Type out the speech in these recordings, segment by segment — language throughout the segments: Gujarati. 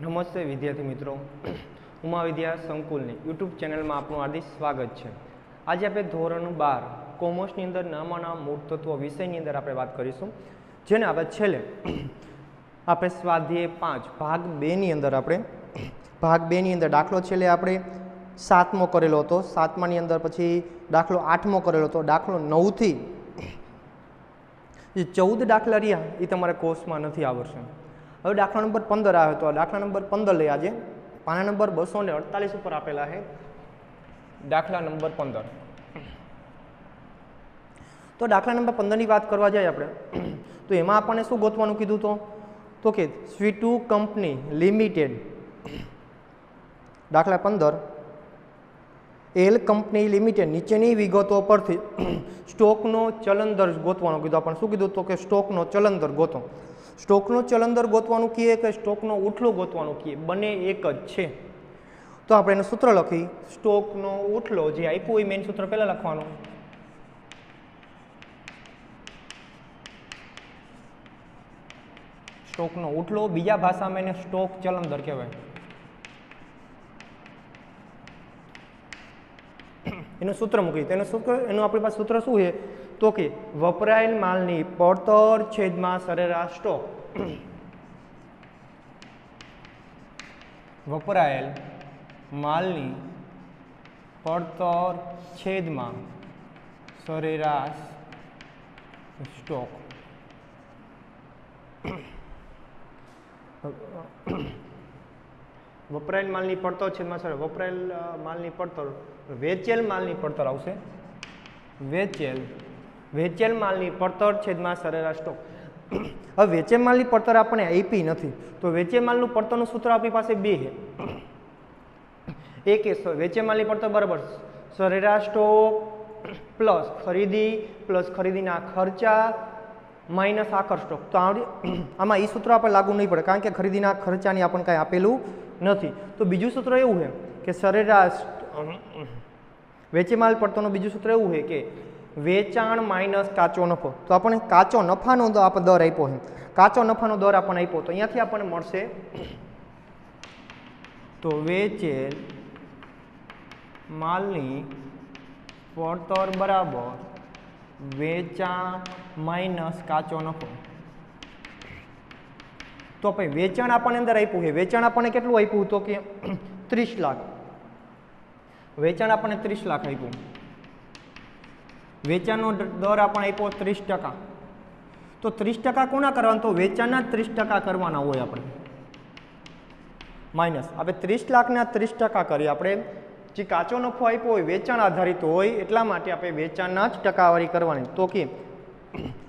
નમસ્તે વિદ્યાર્થી મિત્રો, ઉમા વિદ્યા સંકુલની યુટ્યુબ ચેનલમાં આપનું હાર્દિક સ્વાગત છે। આજે આપણે ધોરણ 12 કોમર્સની અંદર નામાના મૂળ તત્વો વિષયની અંદર આપણે વાત કરીશું, જેને આપણે છેલ્લે આપણે સ્વાધ્યાય 5 ભાગ 2 ની અંદર દાખલો છેલ્લે આપણે 7મો કરેલો હતો, 7માની અંદર પછી દાખલો 8મો કરેલો હતો, દાખલો 9 થી જે 14 દાખલા રહ્યા એ તમારા કોર્સમાં નથી આવશે। હવે દાખલા નંબર 15 આવ્યો તો દાખલા નંબર 15 લઈ આજે પાના નંબર 248 ઉપર આપેલા છે। દાખલા નંબર 15 તો દાખલા નંબર 15 ની વાત કરવા જાય આપણે તો એમાં આપણને શું ગોતવાનું કીધું તો કે સ્વીટુ કંપની લિમિટેડ દાખલા 15 એલ કંપની લિમિટેડ નીચેની વિગતો પરથી સ્ટોકનો ચલન દર ગોતવાનું કીધું। આપણને શું કીધું તો કે સ્ટોકનો ચલન દર ગોતો। સ્ટોકનો ચલન દર ગોતવાનું કહીએ કે સ્ટોકનો ઉઠલો ગોતવાનું કહીએ, બંને એક જ છે। તો આપણે એનું સૂત્ર લખી, સ્ટોકનો ઉઠલો જે આપ્યું એ મેઇન સૂત્ર પહેલા લખવાનું, સ્ટોકનો ઉઠલો, બીજા ભાષામાં એને સ્ટોક ચલન દર કહેવાય। એનું સૂત્ર મૂકી, એનું આપણી પાસે સૂત્ર શું છે તો કે વપરાયેલ માલની પડતર છેદમાં સરેરાશ સ્ટોક। વપરાયેલ માલની પડતર છેદમાં સરેરાશ સ્ટોક। વપરાયેલ માલની પડતર છેદમાં સરેરાશ, વપરાયેલ માલની પડતર વેચેલ માલની પડતર આવશે, વેચેલ માલની પડતર છેદમાં સરેરાશ સ્ટોક। હવે વેચેલ માલની પડતર આપણને આપી નથી તો વેચેલ માલનું પડતરનું સૂત્ર આપણી પાસે બે છે। એક વેચેલ માલની પડતર બરાબર સરેરાશ સ્ટોક પ્લસ ખરીદી પ્લસ ખરીદીના ખર્ચા માઇનસ આખર સ્ટોક। તો આમાં એ સૂત્ર આપણે લાગુ નહીં પડે, કારણ કે ખરીદીના ખર્ચાની આપણને કાંઈ આપેલું નથી। તો બીજું સૂત્ર એવું છે કે સરેરાશ વેચેલ માલ પડતરનું બીજું સૂત્ર એવું છે કે વેચાણ માઇનસ કાચો નફો। તો આપણને કાચો નફાનો દર આપ્યો છે, કાચો નફાનો દર આપણને આપ્યો તો અહીંયાથી આપણને મળશે તો વેચેલ માલની પડતર બરાબર વેચાણ માઇનસ કાચો નફો। તો ભાઈ વેચાણ આપણને અંદર આપ્યું છે, વેચાણ આપણને કેટલું આપ્યું તો કે 30 લાખ, વેચાણ આપણને 30 લાખ આપ્યું, વેચાણનો દર આપણને આપ્યો 30%। તો 30% કોના કરવાના તો વેચાણના 30% કરવાના હોય આપણે, માઇનસ આપણે 30 લાખના 30% કરીએ। આપણે જે કાચો નફો આપ્યો હોય વેચાણ આધારિત હોય એટલા માટે આપણે વેચાણના જ ટકાવારી કરવાની। તો કે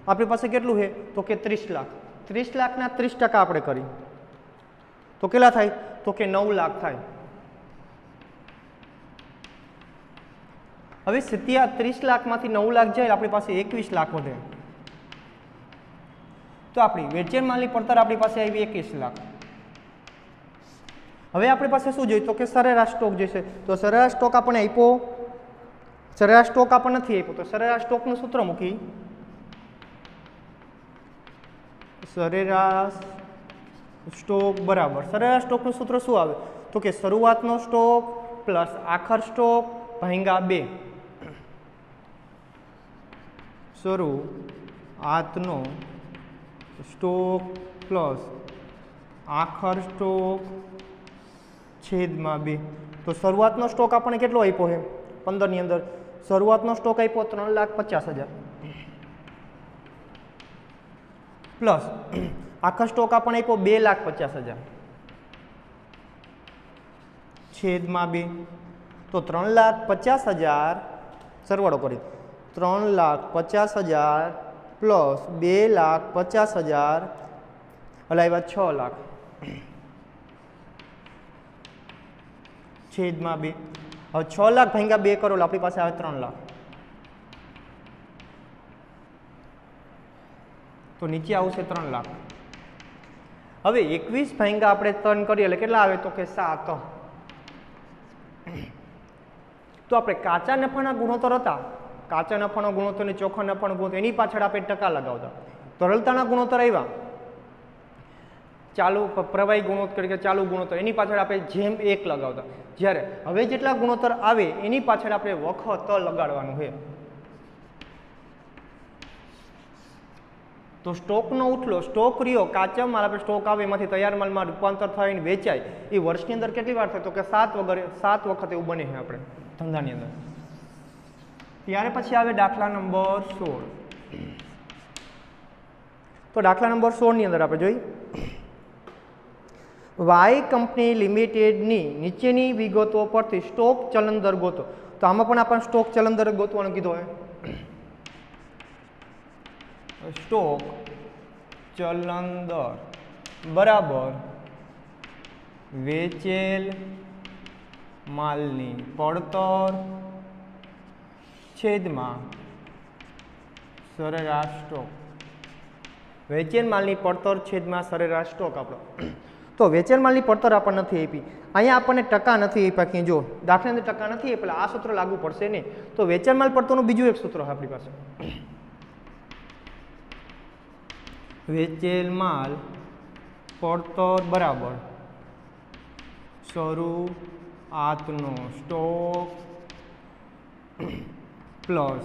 આપણી પાસે કેટલું છે તો કે 30 લાખ, 30 લાખના 30% આપણે કરી તો કેટલા થાય તો કે 9 લાખ થાય। હવે 30 લાખમાંથી 9 લાખ જાય આપણી પાસે 21 લાખ વધે। તો આપણી વેચેલ માલની પડતર આપણી પાસે આવી 21 લાખ। હવે આપણી પાસે શું જોઈએ તો કે સરેરાશ સ્ટોક જોઈશે। તો સરેરાશ સ્ટોક આપણને આપ્યો, સરેરાશ સ્ટોક આપણને નથી આપ્યો તો સરેરાશ સ્ટોકનું સૂત્ર મૂકી, સરેરાશ સ્ટોક બરાબર સરેરાશ સ્ટોકનું સૂત્ર શું આવે તો કે શરૂઆતનો સ્ટોક પ્લસ આખર સ્ટોક ભાગ્યા 2। શરૂઆતનો સ્ટોક પ્લસ આખર સ્ટોક છેદમાં 2। તો શરૂઆતનો સ્ટોક આપણને કેટલો આપ્યો છે 15 ની અંદર, શરૂઆતનો સ્ટોક આપ્યો 3,50,000 પ્લસ આખર સ્ટોક આપણને આપ્યો 2,50,000 છેદમાં 2। તો 3,50,000 સરવાળો કરી 3,50,000 પ્લસ 2,50,000 એટલે આવ્યા 6 લાખ છેદમાં 2। હવે 6 લાખ ભાગ્યા 2 કરો એટલે આપણી પાસે આવે 3 લાખ। તો નીચે આવશે 3 લાખ। હવે 21 ભાગ્યા આપણે 3 કરીએ એટલે કેટલા આવે તો કે 7। તો આપણે કાચા નફાના ગુણોત્તર હતા, કાચા નફાનો ગુણોત્તર અને ચોખ્ખા નફાનો ગુણોત્તર એની પાછળ આપણે ટકા લગાવતા, તરલતાના ગુણોત્તર આવ્યા ચાલુ પ્રવાહી ગુણોત્તર કે ચાલુ ગુણોત્તર એની પાછળ આપણે જેમ 1 લગાવતા, જ્યારે હવે જેટલા ગુણોત્તર આવે એની પાછળ આપણે વખત લગાડવાનું છે. તો સ્ટોકનો ઉથલો, સ્ટોક રહ્યો કાચા માલ આપણે સ્ટોક આવે એમાંથી તૈયાર માલમાં રૂપાંતર થઈને વેચાય એ વર્ષની અંદર કેટલી વાર થાય? તો કે 7 વખત એવું બને છે આપણે ધંધાની અંદર. ત્યારે પછી આવે દાખલા નંબર 16. તો દાખલા નંબર 16 ની અંદર આપણે જોઈ વાય કંપની લિમિટેડની નીચેની વિગતો પરથી સ્ટોક ચલન દર ગોતો. તો આમાં પણ આપણને સ્ટોક ચલન દર ગોતવાનો કીધો હોય. સ્ટોક ચલન દર બરાબર વેચેલ માલની પડતર છેદમાં સરેરાશ સ્ટોક. વેચેલ માલની પડતર છેદમાં સરેરાશ સ્ટોક આપણો. તો વેચેલ માલની પડતર આપણને નથી આપી, અહીંયા આપણને ટકા નથી આપ્યા. ક્યાં જો દાખલા અંદર ટકા નથી આપ્યા, આ સૂત્ર લાગુ પડશે નહીં. તો વેચેલ માલ પડતરનું બીજું એક સૂત્ર આપણી પાસે, વેચેલ માલ પડતર બરાબર શરૂઆતનો સ્ટોક પ્લસ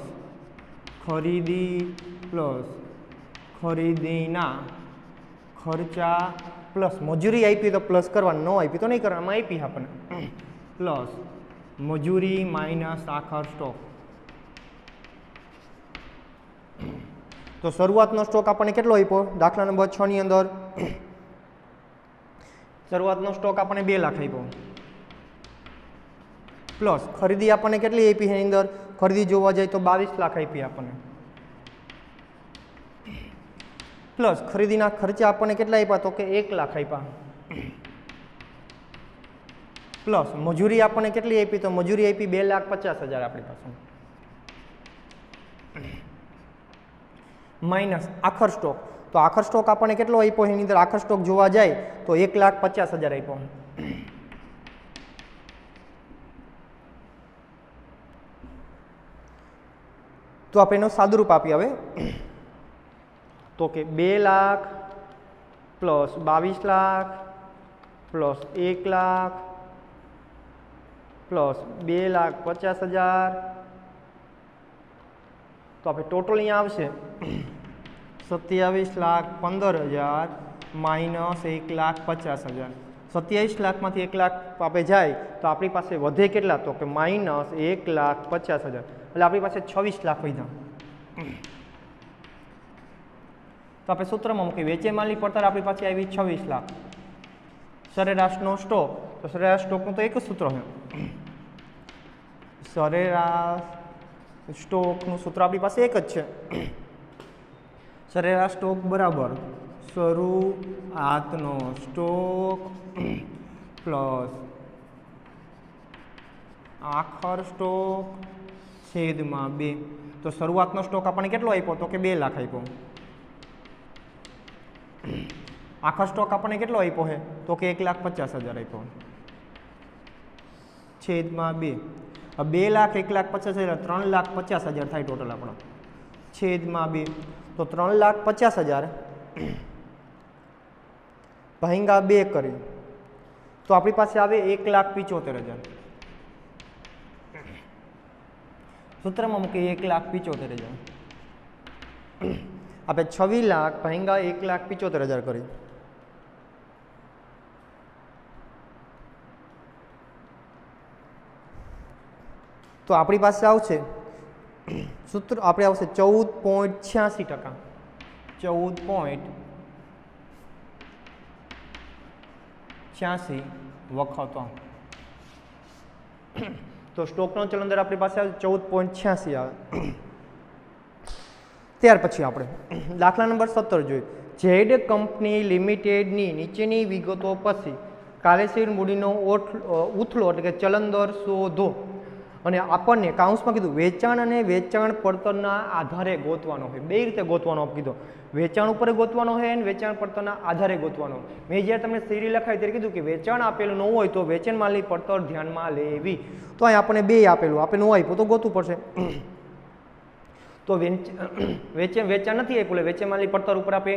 ખરીદી પ્લસ ખરીદીના ખર્ચા પ્લસ મજૂરી આપી તો પ્લસ કરવાનું, ન આપી તો નહીં કરવાનું, આપી આપણને પ્લસ મજૂરી માઇનસ આખર સ્ટોક. તો શરૂઆતનો સ્ટોક આપણને કેટલો આપ્યો? દાખલા નંબર 6 ની અંદર શરૂઆતનો સ્ટોક આપણને 2 લાખ આપ્યો, પ્લસ ખરીદી આપણને કેટલી આપી એની અંદર? ખરીદી જોવા જાય તો 22 લાખ આપી આપણને, પ્લસ ખરીદીના ખર્ચા આપણને કેટલા આપ્યા? તો કે 1 લાખ આપ્યા, પ્લસ મજૂરી આપણને કેટલી આપી? તો મજૂરી આપી 2,50,000 આપણી પાસે, માઇનસ આખર સ્ટોક. તો આખર સ્ટોક આપણને કેટલો આપ્યો એની અંદર? આખર સ્ટોક જોવા જાય તો 1,50,000 આપ્યો. તો આપણે એનો સાદુરૂપ આપી હવે, તો કે 2 lakh plus 22 lakh plus 1 lakh plus 2,50,000. તો આપણે ટોટલ અહીંયા આવશે 27,15,000 માઇનસ 1,50,000. 27 લાખમાંથી 1 લાખ આપણે જાય તો આપણી પાસે વધે કેટલા? તો કે માઇનસ 1,50,000. એટલે આપણી પાસે 26 લાખ વધ્યા. તો આપણે સૂત્રમાં મૂકી વેચે માલની પડતર આપણી પાસે આવી 26 લાખ. સરેરાશનો સ્ટોક, તો સરેરાશ સ્ટોકનું તો એક જ સૂત્ર છે, સરેરાશ સ્ટોકનું સૂત્ર આપણી પાસે એક જ છે, સરેરાશ સ્ટોક બરાબર શરૂઆતનો સ્ટોક પ્લસ આખર સ્ટોક છેદમાં 2. તો શરૂઆતનો સ્ટોક આપણને કેટલો આપ્યો? તો કે 2 લાખ આપ્યો. આખર સ્ટોક આપણને કેટલો આપ્યો છે? તો કે 1,50,000 આપ્યો છેદમાં 2. 2 લાખ 1,50,000 3,50,000 થાય ટોટલ આપણો છેદમાં 2. તો 3,50,000 ભાંગા 2 કરી તો આપણી પાસે આવે 1,75,000. સૂત્રમાં મૂકી 1,75,000. આપણે 26 લાખ ભાંગા 1,75,000 કરી તો આપણી પાસે આવશે સૂત્ર આપણે આવશે 14.86%. 14.86 વખતો. તો સ્ટોકનો ચલન દર આપણી પાસે આવે 14.86 આવે. ત્યાર પછી આપણે દાખલા નંબર 17 જોઈએ. ઝેડ કંપની લિમિટેડની નીચેની વિગતો પછી કાર્યશીલ મૂડીનો ઉથલો એટલે કે ચલન દર શોધો. અને આપણને કાઉન્સમાં કીધું વેચાણ અને વેચાણ પડતરના આધારે ગોતવાનો હોય. 2 રીતે ગોતવાનો કીધો, વેચાણ ઉપર ગોતવાનો હોય અને વેચાણ પડતરના આધારે ગોતવાનો. મેં જ્યારે તમને થિયરી લખાવી ત્યારે કીધું કે વેચાણ આપેલું ન હોય તો વેચાણ માલની પડતર ધ્યાનમાં લેવી. તો અહીં આપણને 2 આપેલું, આપણે ન આપ્યું તો ગોતવું પડશે. તો વેચાણ નથી આપ્યું, વેચાણ માલની પડતર ઉપર આપણે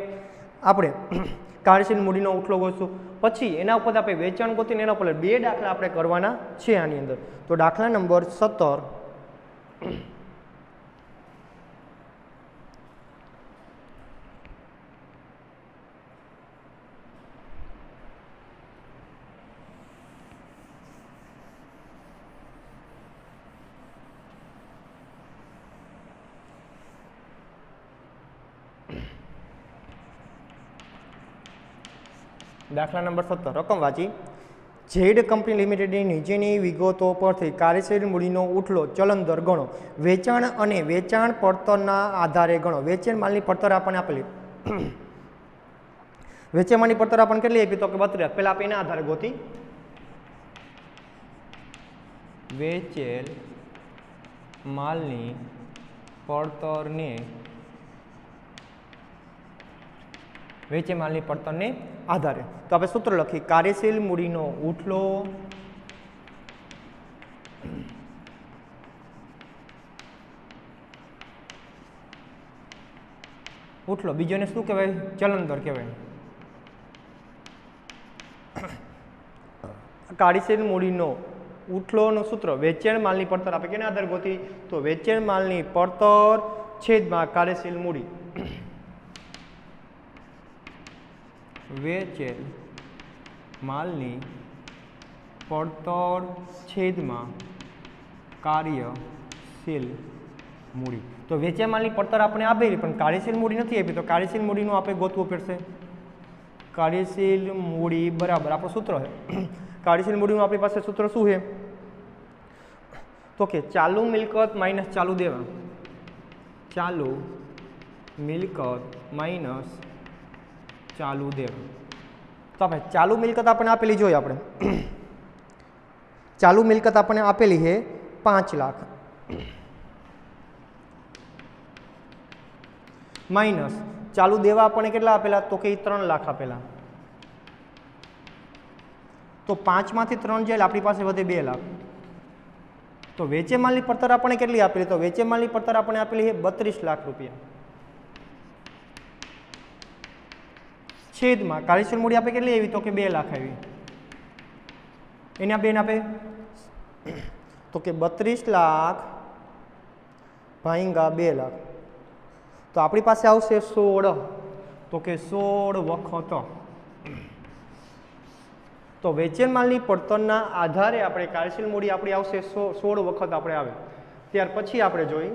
કાર્યશીલ મૂડીનો ઉઠલો ગોતશું, પછી એના ઉપર આપણે વેચાણ ગોતીને એના ઉપર 2 દાખલા આપણે કરવાના છે આની અંદર. તો દાખલા નંબર 17. દાખલા નંબર 17 રકમ વાંચી. ઝેડ કંપની લિમિટેડની નીચેની વિગતો પરથી કાર્યશીલ મૂડીનો ઉઠલો ચલન દર ગણો. વેચાણ અને વેચાણ પડતરના આધારે ગણો. વેચાણ માલની પડતર આપણને આપેલી. વેચાણ માલની પડતર આપણને કેટલી આપી? તો કે 32. પહેલા આપણે એના આધારે ગોતી. વેચેલ માલની પડતરને વેચે માલની પડતરને આધારે. તો આપણે સૂત્ર લખી. કાર્યશીલ મૂડીનો ઉઠલો બીજોને શું કહેવાય? ચલન દર કહેવાય. કાર્યશીલ મૂડીનો ઉઠલોનું સૂત્ર વેચાણ માલની પડતર આપણે કેના આધારે ગોતી? તો વેચાણ માલની પડતર છેદમાં કાર્યશીલ મૂડી. વેચેલ માલની પડતર છેદમાં કાર્યશીલ મૂડી. તો વેચાણ માલની પડતર આપણે આપેલી પણ કાર્યશીલ મૂડી નથી આપી, તો કાર્યશીલ મૂડીનું આપણે ગોતવું પડશે. કાર્યશીલ મૂડી બરાબર આપણું સૂત્ર છે. કાર્યશીલ મૂડીનું આપણી પાસે સૂત્ર શું છે? તો કે ચાલુ મિલકત માઇનસ ચાલુ દેવા. ચાલુ મિલકત માઇનસ ચાલુ દેવા. તો આપણે ચાલુ મિલકત આપણને આપેલી જોઈએ. આપણે ચાલુ મિલકત આપણને આપેલી છે 5 લાખ માઇનસ ચાલુ દેવા આપણને કેટલા આપેલા? તો કે 3 લાખ આપેલા. તો 5 માંથી 3 જાય આપણી પાસે વધે 2 લાખ. તો વેચે માલની પડતર આપણને કેટલી આપેલી? તો વેચે માલની પડતર આપણને આપેલી છે 32 લાખ રૂપિયા. છેદમાં કાર્યશીલ મૂડી આપણે કેટલી આવી? તો કે 2 લાખ આવી. એના બેન આપે તો કે 32 લાખ ભાંગા 2 લાખ. તો આપણી પાસે આવશે 16. તો કે 16 વખત. તો વેચાણ માલની પડતરના આધારે આપણે કાર્યશીલ મૂડી આપણી આવશે 16 વખત આપણે આવે. ત્યાર પછી આપણે જોઈ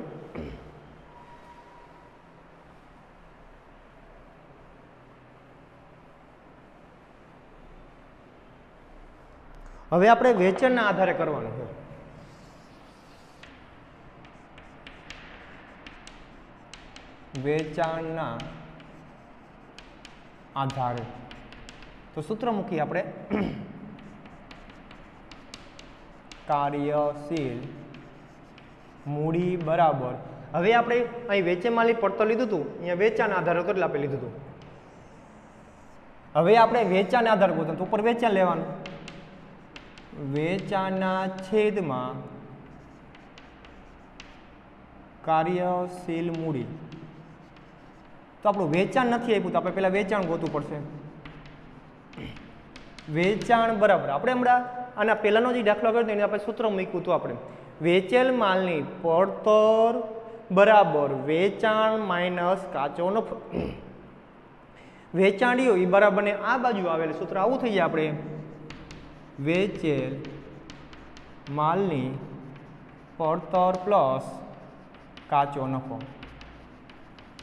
હવે આપણે વેચાણના આધારે કરવાનું છે. વેચાણના આધારે તો સૂત્ર મૂકી આપણે. કાર્યશીલ મૂડી બરાબર. હવે આપણે અહીં વેચે માલની પડતર લીધું હતું, અહીંયા વેચાણના આધારે કેટલા આપણે લીધું હતું. હવે આપણે વેચાણના આધારે ગોતવાનું, ઉપર વેચાણ લેવાનું. વેચાણના છેદમાં કાર્યશીલ મૂડી. તો આપણું વેચાણ નથી આપ્યું તો આપણે પહેલા વેચાણ ગોતવું પડશે. વેચાણ બરાબર આપણે હમણાં આના પહેલાનો જે દાખલો કર્યો એને આપણે સૂત્ર મૂક્યું હતું. આપણે વેચેલ માલની પડતર બરાબર વેચાણ માઇનસ કાચો નફો. વેચાણીઓ એ બરાબર ને આ બાજુ આવેલું સૂત્ર આવું થઈ જાય. આપણે વેચેલ માલની પડતર પ્લસ કાચો નફો.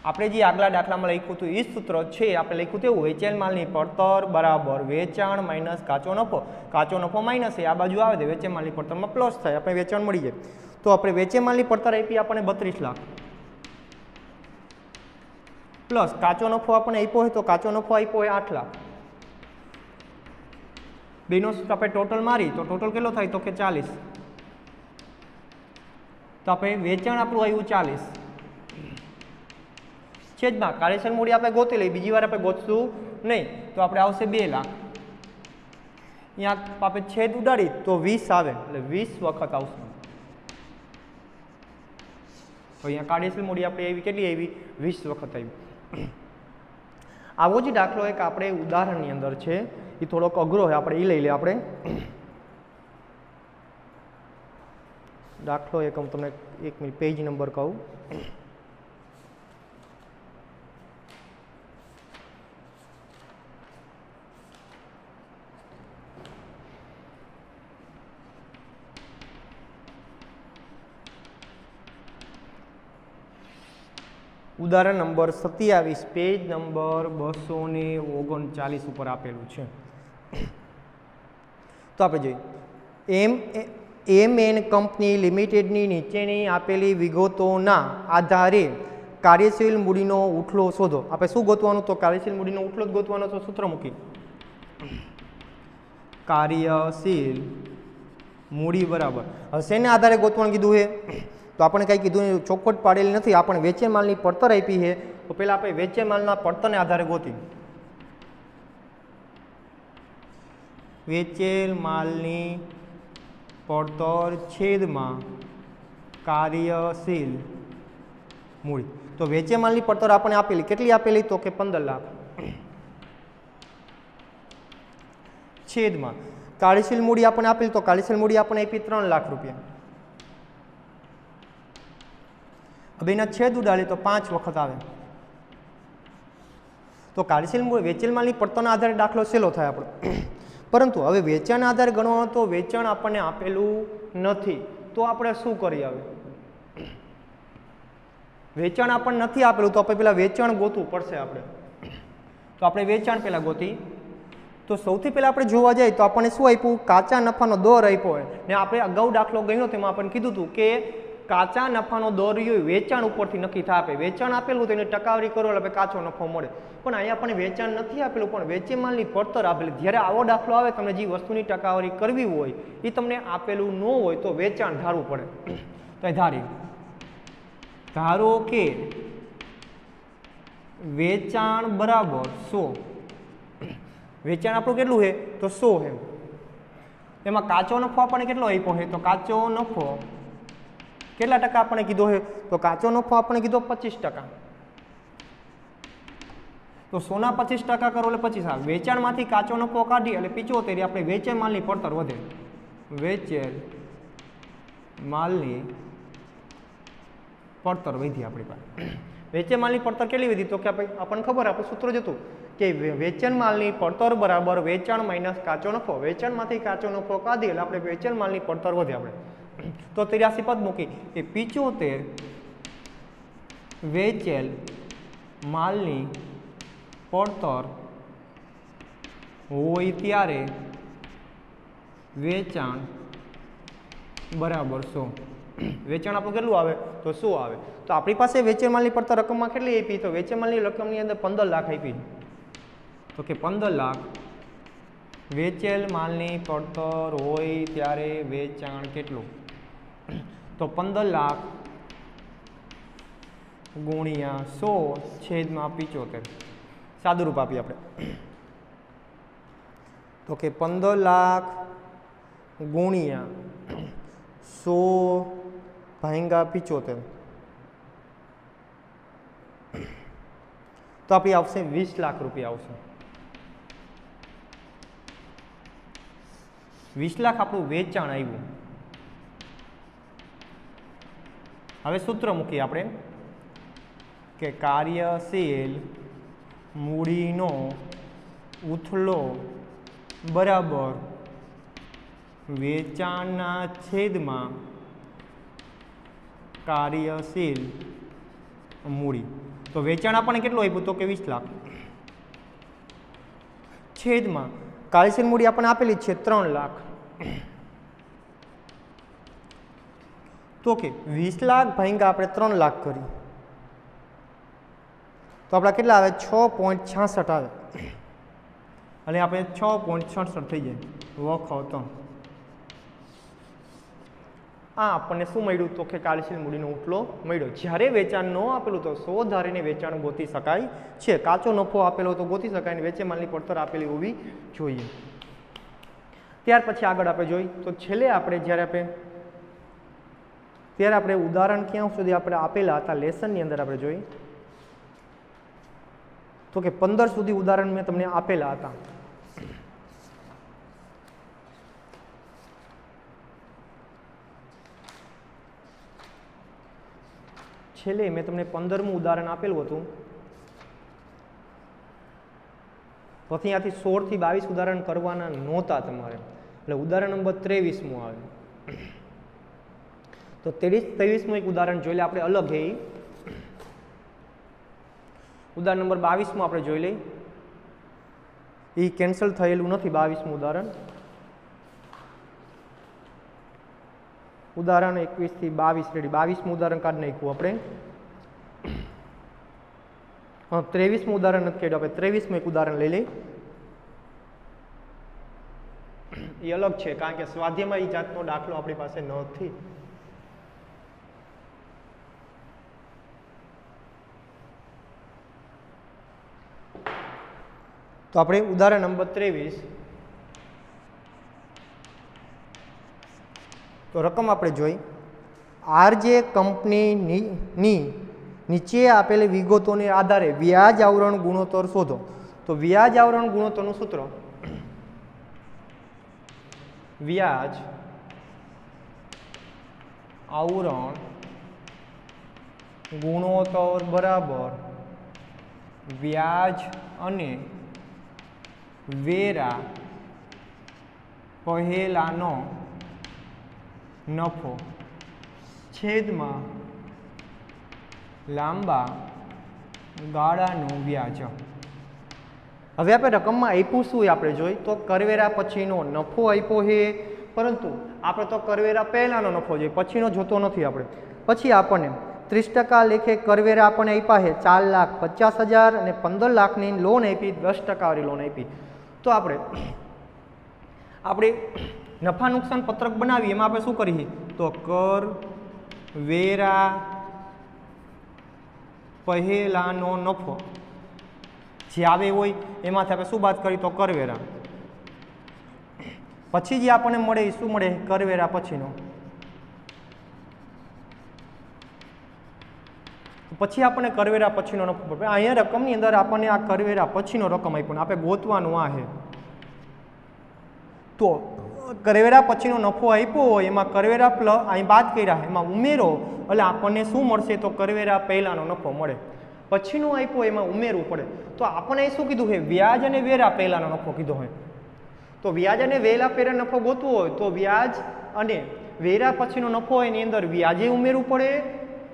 આપણે જે આગલા દાખલામાં લખ્યું હતું એ સૂત્ર છે આપણે લખ્યું હતું એવું. વેચેલ માલની પડતર બરાબર વેચાણ માઇનસ કાચો નફો. કાચો નફો માઇનસ એ આ બાજુ આવે તો વેચેલ માલની પડતરમાં પ્લસ થાય, આપણે વેચાણ મળી જાય. તો આપણે વેચેલ માલની પડતર આપી આપણને 32 લાખ પ્લસ કાચો નફો આપણને આપ્યો હોય તો કાચો નફો આપ્યો હોય 8 લાખ. બેનો આપણે ટોટલ મારી તો ટોટલ કેટલો થાય? તો કે 40. તો આપણે વેચાણ આપણું આવ્યું 40. છેદમાં કાર્યશીલ મૂડી આપણે ગોતી લઈ, બીજી વાર આપણે ગોતશું નહીં. તો આપણે આવશે 2 લાખ. અહીંયા આપણે છેદ ઉડાડી તો 20 આવે એટલે 20 વખત આવશે. તો અહીંયા કાર્યશીલ મૂડી આપણે આવી કેટલી આવી? 20 વખત આવી. आवो ज दाखलो एक आपणे उदाहरणनी अंदर छे, ए थोड़ोक अघरो है, आपणे ए लई लीए। आपणे दाखलो एक हूँ तमने 1 मिनिट पेज नंबर कहूँ। उदाहरण नंबर 27 पेज नंबर 239 पर आपेलू है। तो आप एम.एन. कंपनी लिमिटेडनी नीचेनी आपेली विगतोना आधारे कार्यशील मूडीनो उठलो शोधो। आपणे शुं गोतवानुं? तो कार्यशील मूडीनो उठलो ज गोतवानो। तो सूत्र मूकी कार्यशील मूडी बराबर हवे शेने आधारे गोतवानुं कीधुं है? तो आपणे कई कीधुं चौखट पाडेली नथी, आपणे वेचेल मालनी પડતર आपी है। तो पहला आपणे वेचेल मालना પડતરને आधारे गोती। वेचेल मालनी પડતર छेदमां कार्यशील मूडी। तो वेचेल मालनी પડતર आपणे आपेली केटली आपेली? तो के 15 लाख छेदमां कार्यशील मूडी आपणे आपेली। तो कार्यशील मूडी आपणे आपी 3 लाख रुपया। अब एना छेद उडाड़े तो 5 वखत आवे। तो कार्यशील वेचेल मालनी પડતરના आधारे दाखलो सेलो थाय आपणे। परंतु हवे वेचाणना आधारे गणવાનો तो वेचाण आपणे आपेलू नथी, तो आपणे शुं करीए? हवे वेचाण आपणे नथी आपेलू तो आपणे पेला वेचाण गोतवुं पड़शे आपणे। तो आपणे वेचाण पेला गोती। तो सौथी पहेला आपणे जोवा जाईए तो आपणे शुं आप्युं? काचा नफानो दर आप्यो होय ने आपणे अगाऊ दाखलो गण्यो तेमां आपणे कीधुं हतुं के काचा नफानो दर वेचाण उपरथी नक्की थाय। आपणे वेचाण आपेलुं तेनी टकावारी करो એટલે काचो नफो मळे, पण अहींया आपणे वेचाण नथी आपेलुं पण वेचेल मालनी પડતર आपेली। જ્યારે आवो दाखलो आवे तमने जे वस्तुनी टकावारी करवी होय ए तमने आपेलुं न होय तो वेचाण धारवुं पड़े। तो धारी धारो के वेचाण बराबर 100। वेचाण आपणुं केटलुं है? तो 100 है। एमां काचो नफो आपणे केटलो आप्यो है? तो काचो नफो केटला टका आपणे कीधो है? तो काचो नफो आपणे कीधो 25%। तो 100 25% करो એટલે 25 આવે। વેચાણમાંથી કાચો નફો કાઢી એટલે 75 આપણે વેચેલ માલની પડતર વધે। વેચેલ માલની પડતર વધી આપણી પાસે। વેચેલ માલની પડતર કેટલી વધી? તો કે આપણને ખબર આપણું સૂત્ર જ હતું કે વેચેલ માલની પડતર બરાબર વેચાણ માઇનસ કાચો નફો। વેચાણમાંથી કાચો નફો કાઢી એટલે આપણે વેચેલ માલની પડતર વધે આપણે। तो 83 पद मूकी ए 75 वेचेल मालनी પડતર होय त्यारे वेचाण बराबर 100। वेचाण आपणुं केटलुं आवे? तो 100 आवे। तो आपणी पासे वेचेल मालनी પડતર रकममां केटली आपी? तो वेचेल मालनी रकमनी अंदर 15 लाख आपी। तो के 15 लाख वेचेल मालनी પડતર होय त्यारे वेचाण केटलुं? तो 15 लाख गुणिया 100 छेदमां 75। सादुं रूप आपीए आपणे। तो के 15 लाख गुणिया 100 भांगा 75। तो आपणी आवशे 20 लाख रुपया आवशे। 20 लाख आपणुं वेचाण आव्युं। हवे सूत्र मूकीए आपणे के कार्यशील मूडीनो उथलो बराबर वेचाणना छेदमां कार्यशील मूडी। तो वेचाण आपणे केटलुं आप्युं? तो के 20 लाख छेदमां कार्यशील मूडी आपणे आपेली छे 3 लाख। तो के 20 लाख भांगा आपणे 3 लाख करी तो आपड़ा केटला आवे? 6.66 आवे અને આપણે 6.66 થઈ જાય વખત। આ આપણને શું મળ્યું? તો કે કાર્યશીલ મૂડીનો ઉઠલો મળ્યો। જ્યારે વેચાણ ન આપેલું તો 100 ધારીને વેચાણ ગોતી શકાય છે। કાચો નફો આપેલો તો ગોતી શકાય ને વેચે માલની પડતર આપેલી હોવી જોઈએ। ત્યાર પછી આગળ આપણે જોઈ તો છેલ્લે આપણે ત્યારે આપણે ઉદાહરણ ક્યાં સુધી આપણે આપેલા હતા લેસનની અંદર આપણે જોઈ તો કે 15 સુધી ઉદાહરણ મેં તમને આપેલા હતા. છેલ્લે મેં તમને 15મું ઉદાહરણ આપેલું હતું. પછી ત્યાંથી 16 થી 22 ઉદાહરણ કરવાના નહોતા તમારે, એટલે ઉદાહરણ નંબર 23મું આવે. તો 23મું એક ઉદાહરણ જોઈ લે આપણે અલગ છે. ઉદાહરણ નંબર 22મું આપણે જોઈ લઈએ. એ કેન્સલ થયેલું નથી 22મું ઉદાહરણ. ઉદાહરણ 21 થી 22 રેડી. 22મું ઉદાહરણ કાઢી નાખ્યું આપણે. 23મું ઉદાહરણ નથી કાઢ્યું આપણે. 23મું એક ઉદાહરણ લઈ લઈએ. એ અલગ છે કારણ કે સ્વાધ્યાયમાં એ જાતનો દાખલો આપણી પાસે નથી. તો આપણે ઉદાહરણ નંબર 23. તો રકમ આપણે જોઈ. આરજે કંપનીની નીચે આપેલી વિગતોને આધારે વ્યાજ આવરણ ગુણોત્તર શોધો. તો વ્યાજ આવરણ ગુણોત્તરનું સૂત્ર વ્યાજ આવરણ ગુણોત્તર બરાબર વ્યાજ અને વેરા પહેલાનો નફો છેદમાં લાંબા ગાળાનું વ્યાજ. હવે આપણે રકમમાં આપ્યું શું આપણે જોઈ તો કરવેરા પછીનો નફો આપ્યો છે, પરંતુ આપણે તો કરવેરા પહેલાનો નફો જોઈએ, પછીનો જોતો નથી આપણે. પછી આપણને 30% લેખે કરવેરા આપણને આપ્યા છે 4,50,000 અને 15 લાખની લોન આપી, 10% વાળી લોન આપી. તો આપણે નફા નુકસાન પત્રક બનાવીએ, એમાં આપણે શું કરીએ તો કર વેરા પહેલાનો નફો જે આવે હોય એમાંથી આપણે શું બાદ કરીએ તો કરવેરા. પછી જે આપણને મળે એ શું મળે કરવેરા પછીનો. પછી આપણને કરવેરા પછીનો નફો પડે. અહીંયા રકમની અંદર આપણને આ કરવેરા પછીનો રકમ આપ્યો, આપણે ગોતવાનું આ છે. તો કરવેરા પછીનો નફો આપ્યો હોય એમાં કરવેરા પ્લસ અહીં બાદ કર્યા એમાં ઉમેરો, એટલે આપણને શું મળશે તો કરવેરા પહેલાનો નફો મળે. પછીનો આપ્યો એમાં ઉમેરવું પડે. તો આપણે શું કીધું છે વ્યાજ અને વેરા પહેલાનો નફો કીધો હોય. તો વ્યાજ અને વેરા પહેલા નફો ગોતવો હોય તો વ્યાજ અને વેરા પછીનો નફો હોય એની અંદર વ્યાજે ઉમેરવું પડે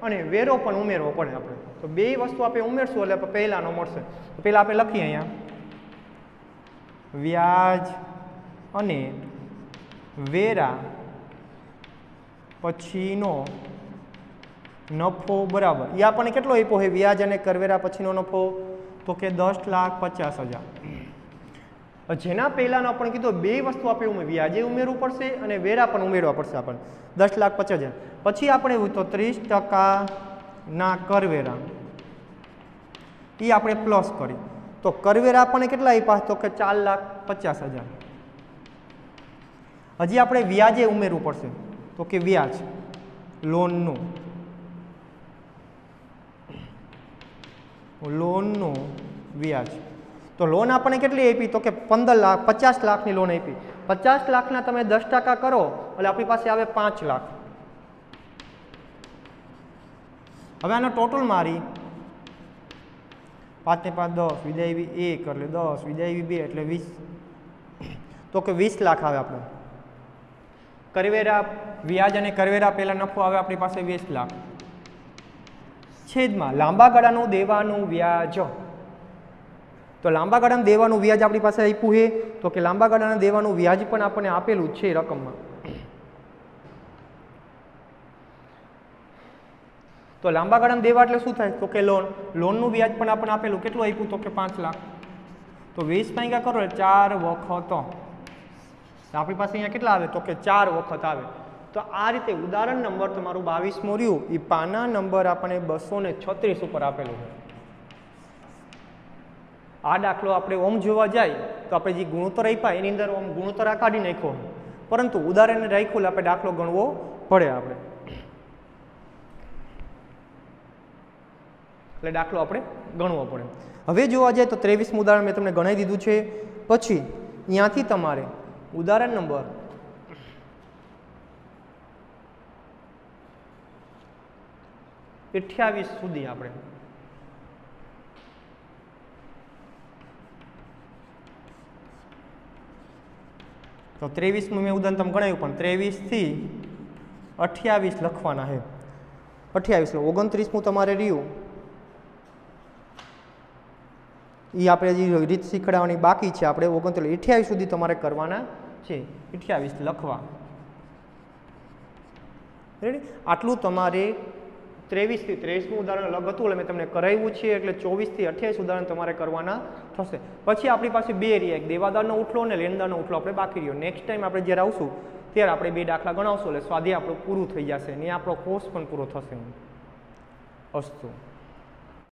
અને વેરો પણ ઉમેરવો પડે. આપણે તો બે વસ્તુ આપણે ઉમેરશું એટલે પહેલાનો મળશે. તો પહેલાં આપણે લખીએ અહીંયા વ્યાજ અને વેરા પછીનો નફો બરાબર એ આપણને કેટલો આપ્યો છે વ્યાજ અને કરવેરા પછીનો નફો તો કે 10,50,000. જેના પહેલાનો આપણે કીધું બે વસ્તુ આપણે વ્યાજે ઉમેરવું પડશે અને વેરા પણ ઉમેરવા પડશે આપણને 10,50,000. પછી આપણે તો 30% કરવેરા એ આપણે પ્લસ કરી તો કરવેરા આપણને કેટલા આપ્યા તો કે 4,50,000. હજી આપણે વ્યાજે ઉમેરવું પડશે તો કે વ્યાજ લોનનું વ્યાજ. તો લોન આપણને કેટલી આપી તો કે 50 લાખની લોન આપી. 50 લાખના તમે 10% કરો એટલે આપણી પાસે આવે 5 લાખ. હવે આનો ટોટલ મારી 5 ને 5 10 વિદાય 1 એટલે 10 વિદાય 2 એટલે 20. તો કે 20 લાખ આવે આપણે. કરવેરા વ્યાજ અને કરવેરા પહેલા નફો આવે આપણી પાસે 20 લાખ છેદમાં લાંબા ગાળાનું દેવાનું વ્યાજ. તો લાંબા ગાળાનું દેવાનું વ્યાજ આપણી પાસે આપ્યું છે તો કે લાંબા ગાળાના દેવાનું વ્યાજ પણ આપણને આપેલું છે રકમમાં. તો લાંબા ગાળાના દેવા એટલે શું થાય તો કે લોનનું વ્યાજ પણ આપણને આપેલું. કેટલું આપ્યું તો કે 5 લાખ. તો 20 ભાગ્યા કરો એટલે 4 વખત આપણી પાસે અહીંયા કેટલા આવે તો કે 4 વખત આવે. તો આ રીતે ઉદાહરણ નંબર તમારું 22 રહ્યું એ પાના નંબર આપણને 236 ઉપર આપેલું છે. આ દાખલો આપણે ઓમ જોવા જાય તો આપણે જે ગુણોત્તર આપ્યા એની અંદર ઓમ ગુણોત્તર આ કાઢી નાખ્યો, પરંતુ ઉદાહરણને રાખ્યું આપણે દાખલો ગણવો પડે આપણે. એટલે દાખલો આપણે ગણવો પડે. હવે જોવા જાય તો 23મું ઉદાહરણ મેં તમને ગણાવી દીધું છે. પછી ત્યાંથી તમારે ઉદાહરણ નંબર 28 સુધી આપણે તો 23મું મેં ઉદાહરણ તમે ગણાવ્યું પણ 23 થી 28 લખવાના છે. 28 29મું તમારે રહ્યું એ આપણે જે રીત શીખડાવવાની બાકી છે. આપણે 29 28 સુધી તમારે કરવાના છે. 28 લખવા રેડી. આટલું તમારે 23 થી 23મું ઉદાહરણ અલગ હતું એટલે મેં તમને કરાવ્યું છે. એટલે 24 થી 28 ઉદાહરણ તમારે કરવાના થશે. પછી આપણી પાસે બે રહ્યા, એક દેવાદારનો ઉઠલો અને લેણદારનો ઉઠલો આપણે બાકી રહ્યો. નેક્સ્ટ ટાઈમ આપણે જ્યારે આવશું ત્યારે આપણે બે દાખલા ગણાવશું એટલે સ્વાધ્યાય આપણું પૂરું થઈ જશે ને આપણો કોર્સ પણ પૂરો થશે. અસ્તુ.